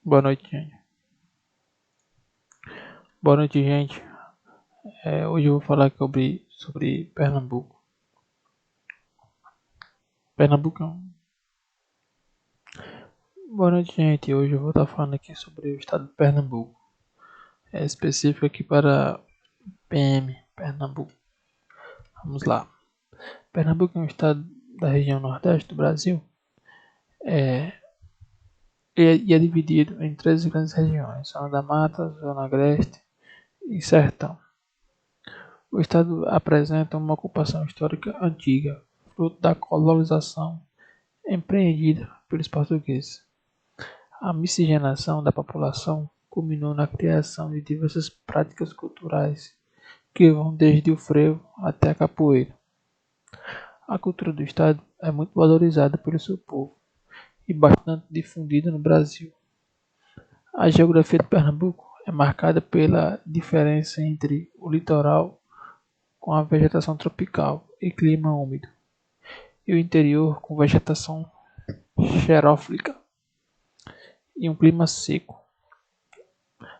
Boa noite, gente. Boa noite, gente. Hoje eu vou falar sobre Pernambuco. Pernambucão. Boa noite, gente. Hoje eu vou estar falando aqui sobre o estado de Pernambuco. É específico aqui para PM, Pernambuco. Vamos lá. Pernambuco é um estado da região nordeste do Brasil. E é dividido em três grandes regiões: Zona da Mata, Zona Agreste e Sertão. O estado apresenta uma ocupação histórica antiga, fruto da colonização empreendida pelos portugueses. A miscigenação da população culminou na criação de diversas práticas culturais que vão desde o frevo até a capoeira. A cultura do estado é muito valorizada pelo seu povo e bastante difundida no Brasil. A geografia de Pernambuco é marcada pela diferença entre o litoral, com a vegetação tropical e clima úmido, e o interior, com vegetação xerófila e um clima seco.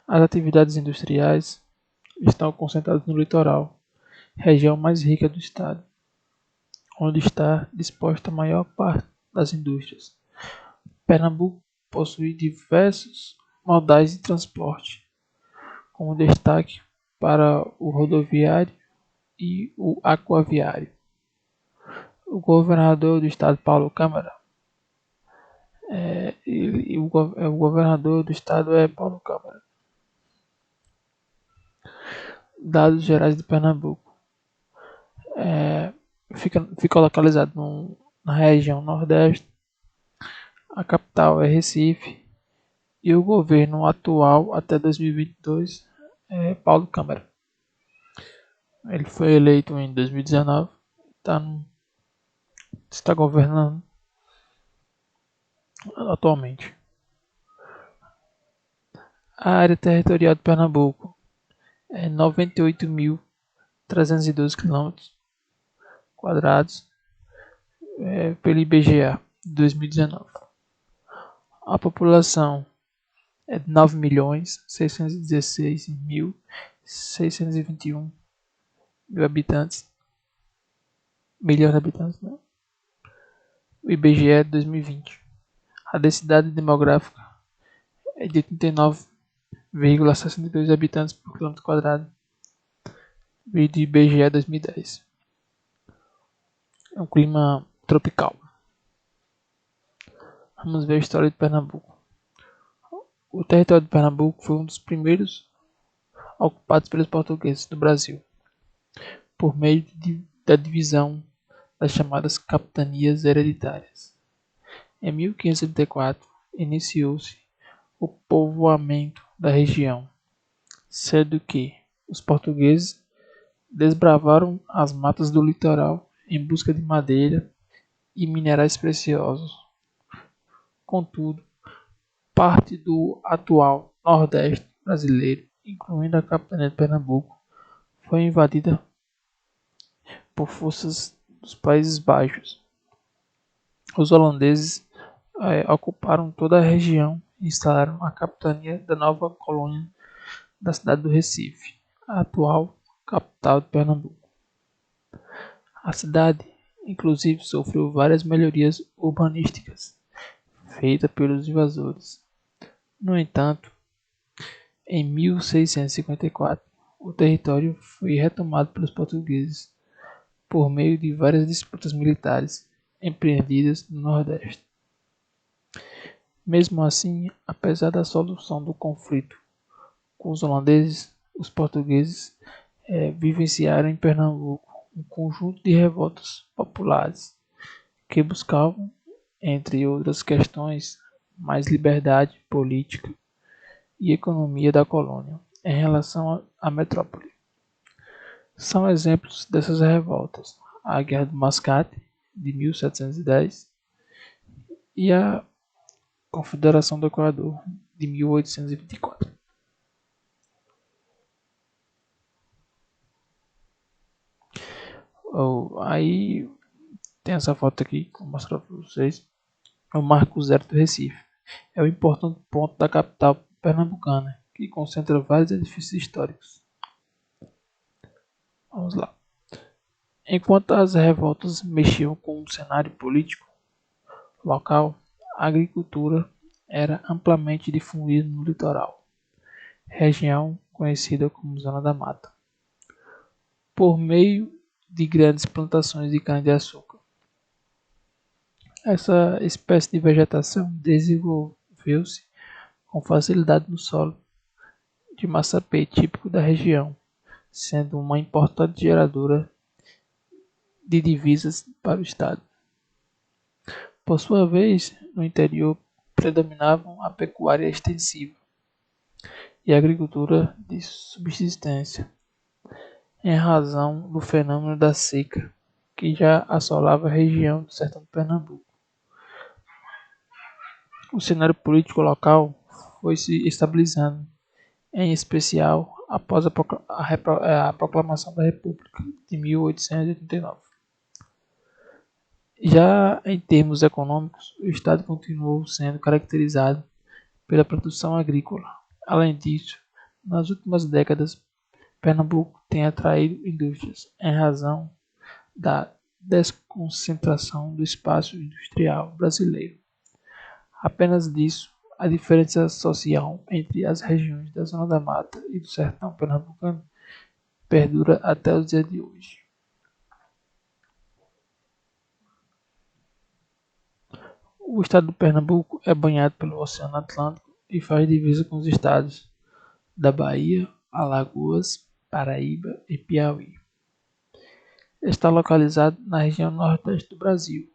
As atividades industriais estão concentradas no litoral, região mais rica do estado, onde está disposta a maior parte das indústrias. Pernambuco possui diversos modais de transporte, com destaque para o rodoviário e o aquaviário. O governador do estado, Paulo Câmara, o governador do estado é Paulo Câmara. Dados gerais de Pernambuco. Fica localizado na região nordeste. A capital é Recife e o governo atual até 2022 é Paulo Câmara. Ele foi eleito em 2019, está governando atualmente. A área territorial de Pernambuco é 98.312 quilômetros quadrados pelo IBGE de 2019. A população é de 9.616.621 mil habitantes. Milhões de habitantes, né? O IBGE de 2020. A densidade demográfica é de 89,62 habitantes por quilômetro quadrado. E do IBGE 2010. É um clima tropical. Vamos ver a história de Pernambuco. O território de Pernambuco foi um dos primeiros ocupados pelos portugueses do Brasil, por meio da divisão das chamadas capitanias hereditárias. Em 1534, iniciou-se o povoamento da região, sendo que os portugueses desbravaram as matas do litoral em busca de madeira e minerais preciosos. Contudo, parte do atual Nordeste brasileiro, incluindo a capitania de Pernambuco, foi invadida por forças dos Países Baixos. Os holandeses ocuparam toda a região e instalaram a capitania da nova colônia da cidade do Recife, a atual capital de Pernambuco. A cidade, inclusive, sofreu várias melhorias urbanísticas feitas pelos invasores. No entanto, em 1654, o território foi retomado pelos portugueses por meio de várias disputas militares empreendidas no Nordeste. Mesmo assim, apesar da solução do conflito com os holandeses, os portugueses vivenciaram em Pernambuco um conjunto de revoltas populares que buscavam, entre outras questões, mais liberdade política e economia da colônia em relação à metrópole. São exemplos dessas revoltas a Guerra do Mascate, de 1710, e a Confederação do Equador, de 1824. Aí tem essa foto aqui que eu vou mostrar para vocês. É o Marco Zero do Recife. é um importante ponto da capital pernambucana, que concentra vários edifícios históricos. Vamos lá. Enquanto as revoltas mexiam com o cenário político local, a agricultura era amplamente difundida no litoral, região conhecida como Zona da Mata, por meio de grandes plantações de cana-de-açúcar. Essa espécie de vegetação desenvolveu-se com facilidade no solo de massapê típico da região, sendo uma importante geradora de divisas para o estado. Por sua vez, no interior predominavam a pecuária extensiva e a agricultura de subsistência, em razão do fenômeno da seca que já assolava a região do sertão de Pernambuco. O cenário político local foi se estabilizando, em especial após a proclamação da República de 1889. Já em termos econômicos, o estado continuou sendo caracterizado pela produção agrícola. Além disso, nas últimas décadas, Pernambuco tem atraído indústrias em razão da desconcentração do espaço industrial brasileiro. Apenas disso, a diferença social entre as regiões da Zona da Mata e do Sertão Pernambucano perdura até os dias de hoje. O estado do Pernambuco é banhado pelo Oceano Atlântico e faz divisa com os estados da Bahia, Alagoas, Paraíba e Piauí. Está localizado na região nordeste do Brasil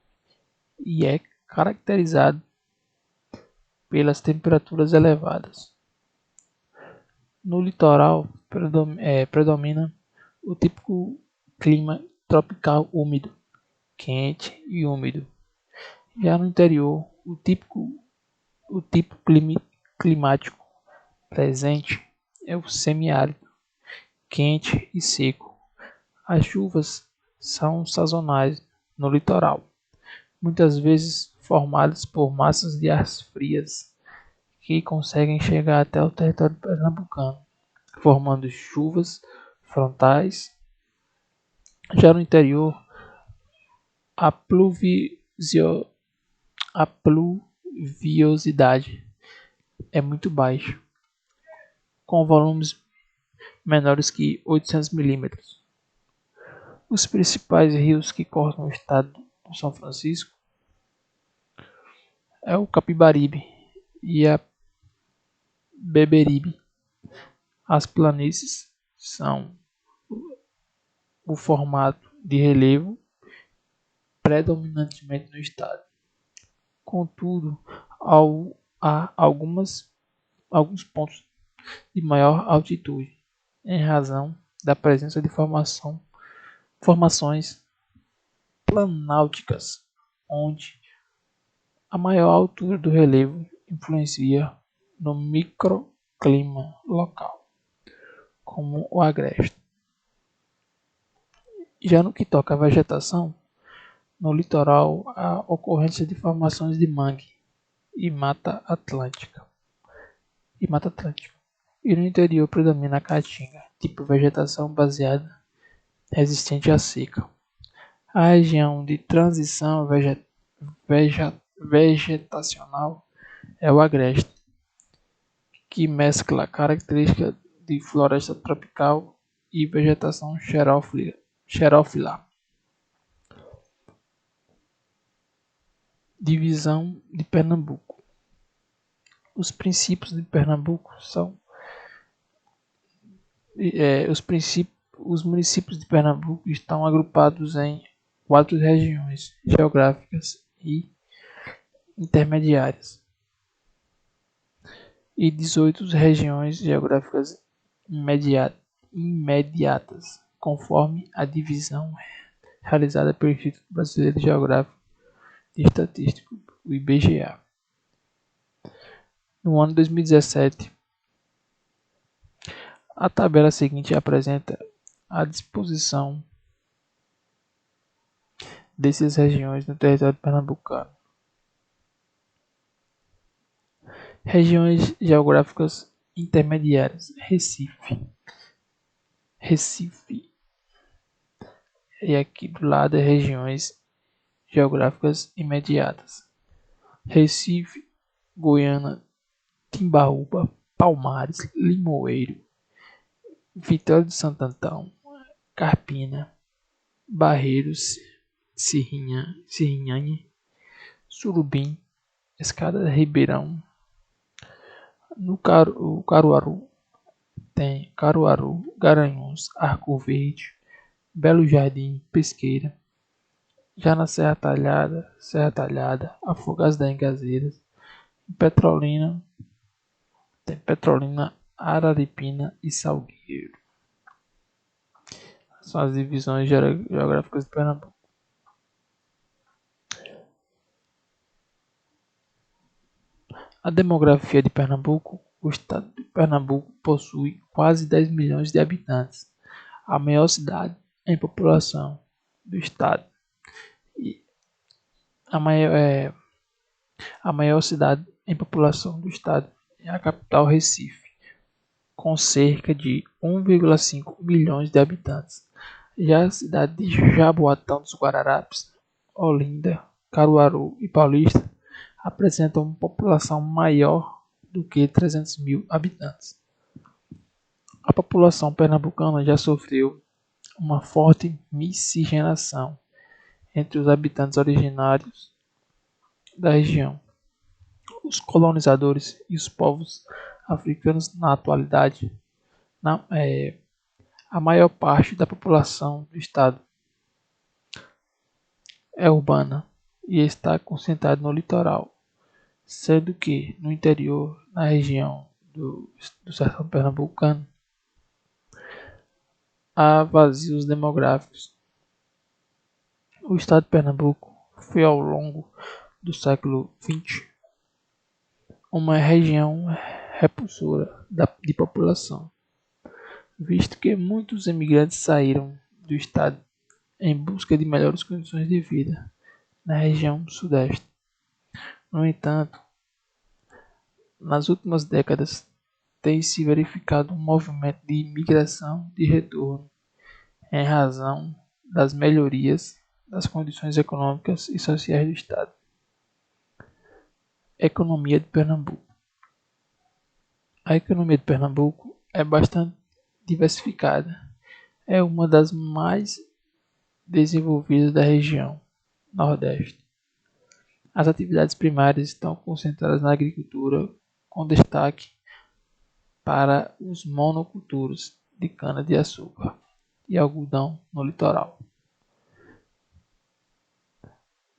e é caracterizado pelas temperaturas elevadas. No litoral predomina o típico clima tropical úmido, quente e úmido. Já no interior, o tipo climático presente é o semiárido, quente e seco. As chuvas são sazonais no litoral, muitas vezes formadas por massas de ar frias que conseguem chegar até o território pernambucano, formando chuvas frontais. Já no interior, a pluviosidade é muito baixa, com volumes menores que 800 milímetros. Os principais rios que cortam o estado do São Francisco é o Capibaribe e a Beberibe. As planícies são o formato de relevo predominantemente no estado. Contudo, há alguns pontos de maior altitude, em razão da presença de formações planálticas, onde a maior altura do relevo influencia no microclima local, como o agreste. Já no que toca à vegetação, no litoral há ocorrência de formações de mangue e mata atlântica. E no interior predomina a caatinga, tipo vegetação baseada resistente à seca. A região de transição vegetacional é o agreste, que mescla características de floresta tropical e vegetação xerófila. Divisão de Pernambuco. Os princípios de Pernambuco são os municípios de Pernambuco estão agrupados em 4 regiões geográficas e intermediárias e 18 regiões geográficas imediatas, conforme a divisão realizada pelo Instituto Brasileiro de Geográfico e Estatístico, o IBGE. No ano 2017, a tabela seguinte apresenta a disposição dessas regiões no território pernambucano. Regiões geográficas intermediárias: Recife. E aqui do lado é regiões geográficas imediatas: Recife, Goiânia, Timbaúba, Palmares, Limoeiro, Vitória de Santo Antão, Carpina, Barreiros, Serrinhane, Surubim, Escada Ribeirão. No Caruaru tem Caruaru, Garanhuns, Arco Verde, Belo Jardim, Pesqueira. Já na Serra Talhada, Afogados da Engazeiras, Petrolina, tem Petrolina, Araripina e Salgueiro. São as divisões geográficas de Pernambuco. A demografia de Pernambuco: o estado de Pernambuco possui quase 10 milhões de habitantes, a maior cidade em população do estado. E a maior cidade em população do estado é a capital Recife, com cerca de 1,5 milhões de habitantes. Já a cidade de Jaboatão dos Guararapes, Olinda, Caruaru e Paulista apresentam uma população maior do que 300 mil habitantes. A população pernambucana já sofreu uma forte miscigenação entre os habitantes originários da região, os colonizadores e os povos africanos. Na atualidade, a maior parte da população do estado é urbana e está concentrada no litoral, sendo que no interior, na região do sertão pernambucano, há vazios demográficos. O estado de Pernambuco foi ao longo do século XX uma região repulsora de população, visto que muitos imigrantes saíram do estado em busca de melhores condições de vida na região sudeste. No entanto, nas últimas décadas tem se verificado um movimento de imigração de retorno em razão das melhorias das condições econômicas e sociais do estado. Economia de Pernambuco. A economia de Pernambuco é bastante diversificada. É uma das mais desenvolvidas da região Nordeste. As atividades primárias estão concentradas na agricultura, com destaque para os monoculturas de cana-de-açúcar e algodão no litoral,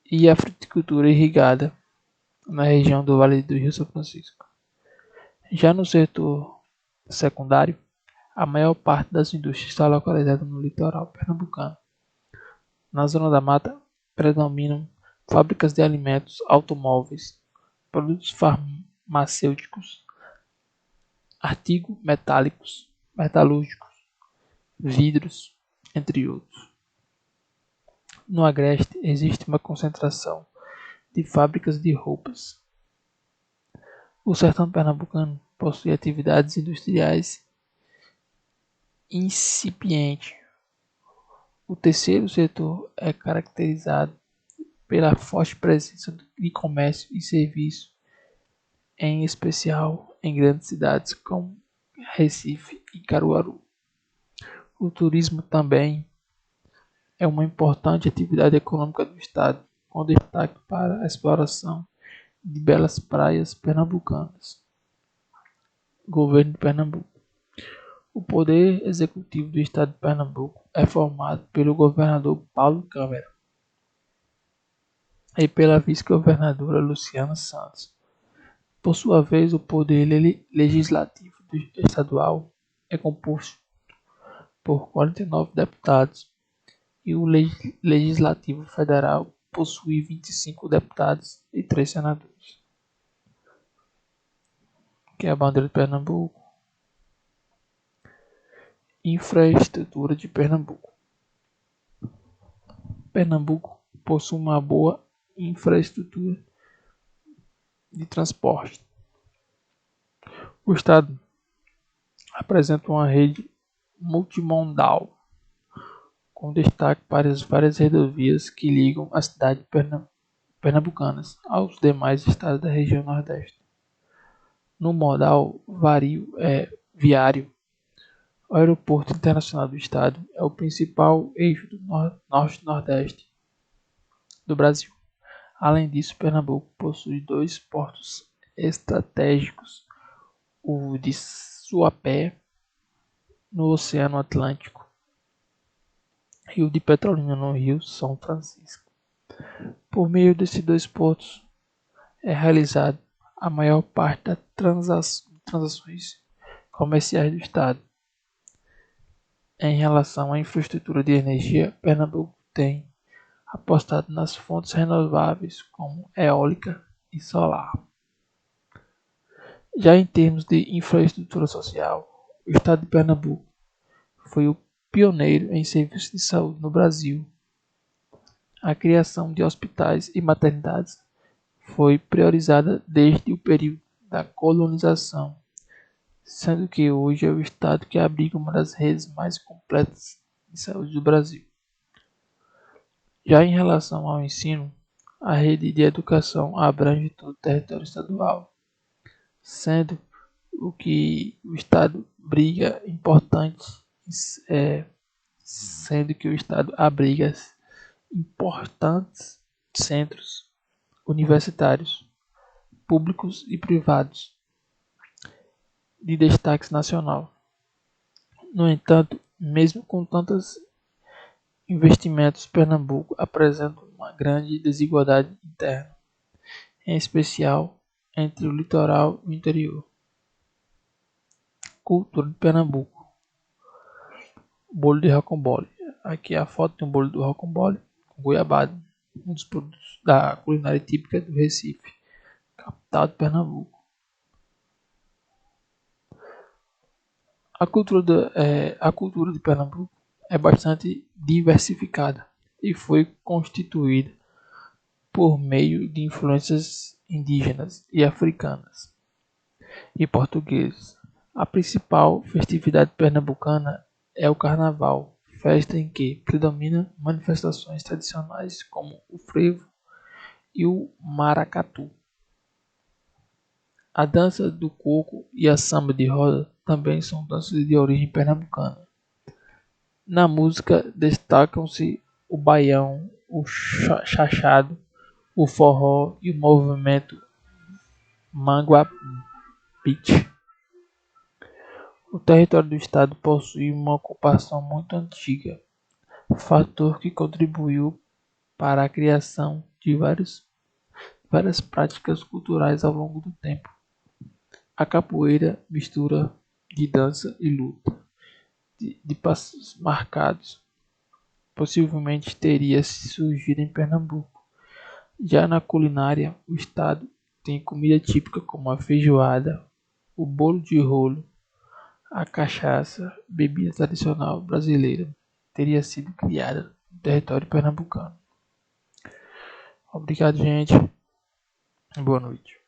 e a fruticultura irrigada na região do Vale do Rio São Francisco. Já no setor secundário, a maior parte das indústrias está localizada no litoral pernambucano. Na zona da mata predominam fábricas de alimentos, automóveis, produtos farmacêuticos, artigos metalúrgicos, vidros, entre outros. No agreste existe uma concentração de fábricas de roupas. O sertão pernambucano possui atividades industriais incipientes. O terceiro setor é caracterizado pela forte presença de comércio e serviço, em especial em grandes cidades como Recife e Caruaru. O turismo também é uma importante atividade econômica do estado, com destaque para a exploração de belas praias pernambucanas. Governo de Pernambuco. O poder executivo do estado de Pernambuco é formado pelo governador Paulo Câmara e pela vice-governadora Luciana Santos. Por sua vez, o poder legislativo estadual é composto por 49 deputados e o legislativo federal possui 25 deputados e 3 senadores. Que é a bandeira de Pernambuco. Infraestrutura de Pernambuco. Pernambuco possui uma boa infraestrutura de transporte. O estado apresenta uma rede multimodal, com destaque para as várias rodovias que ligam as cidades pernambucanas aos demais estados da região Nordeste. No modal viário, o Aeroporto Internacional do Estado é o principal eixo do Norte-Nordeste do Brasil. Além disso, Pernambuco possui dois portos estratégicos, o de Suape, no Oceano Atlântico, e o de Petrolina, no Rio São Francisco. Por meio desses dois portos é realizada a maior parte das transações comerciais do Estado. Em relação à infraestrutura de energia, Pernambuco tem apostado nas fontes renováveis como eólica e solar. Já em termos de infraestrutura social, o Estado de Pernambuco foi o pioneiro em serviços de saúde no Brasil. A criação de hospitais e maternidades foi priorizada desde o período da colonização, sendo que hoje é o estado que abriga uma das redes mais completas de saúde do Brasil. Já em relação ao ensino, a rede de educação abrange todo o território estadual, sendo o que o estado briga importantes, sendo que o estado abriga importantes centros universitários, públicos e privados, de destaque nacional. No entanto, mesmo com tantos investimentos, Pernambuco apresenta uma grande desigualdade interna, em especial entre o litoral e o interior. Cultura de Pernambuco. Bolo de rocambole. Aqui é a foto de um bolo do rocambole com goiabada, um dos produtos da culinária típica do Recife, capital de Pernambuco. A cultura de Pernambuco é bastante diversificada e foi constituída por meio de influências indígenas e africanas e portuguesas. A principal festividade pernambucana é o Carnaval, festa em que predominam manifestações tradicionais como o frevo e o maracatu. A dança do coco e a samba de roda também são danças de origem pernambucana. Na música destacam-se o baião, o chachado, o forró e o movimento Manguapiche. O território do estado possui uma ocupação muito antiga, fator que contribuiu para a criação de várias práticas culturais ao longo do tempo. A capoeira, mistura de dança e luta, de passos marcados, possivelmente teria surgido em Pernambuco. Já na culinária, o estado tem comida típica como a feijoada, o bolo de rolo, a cachaça, bebida tradicional brasileira, teria sido criada no território pernambucano. Obrigado, gente. Boa noite.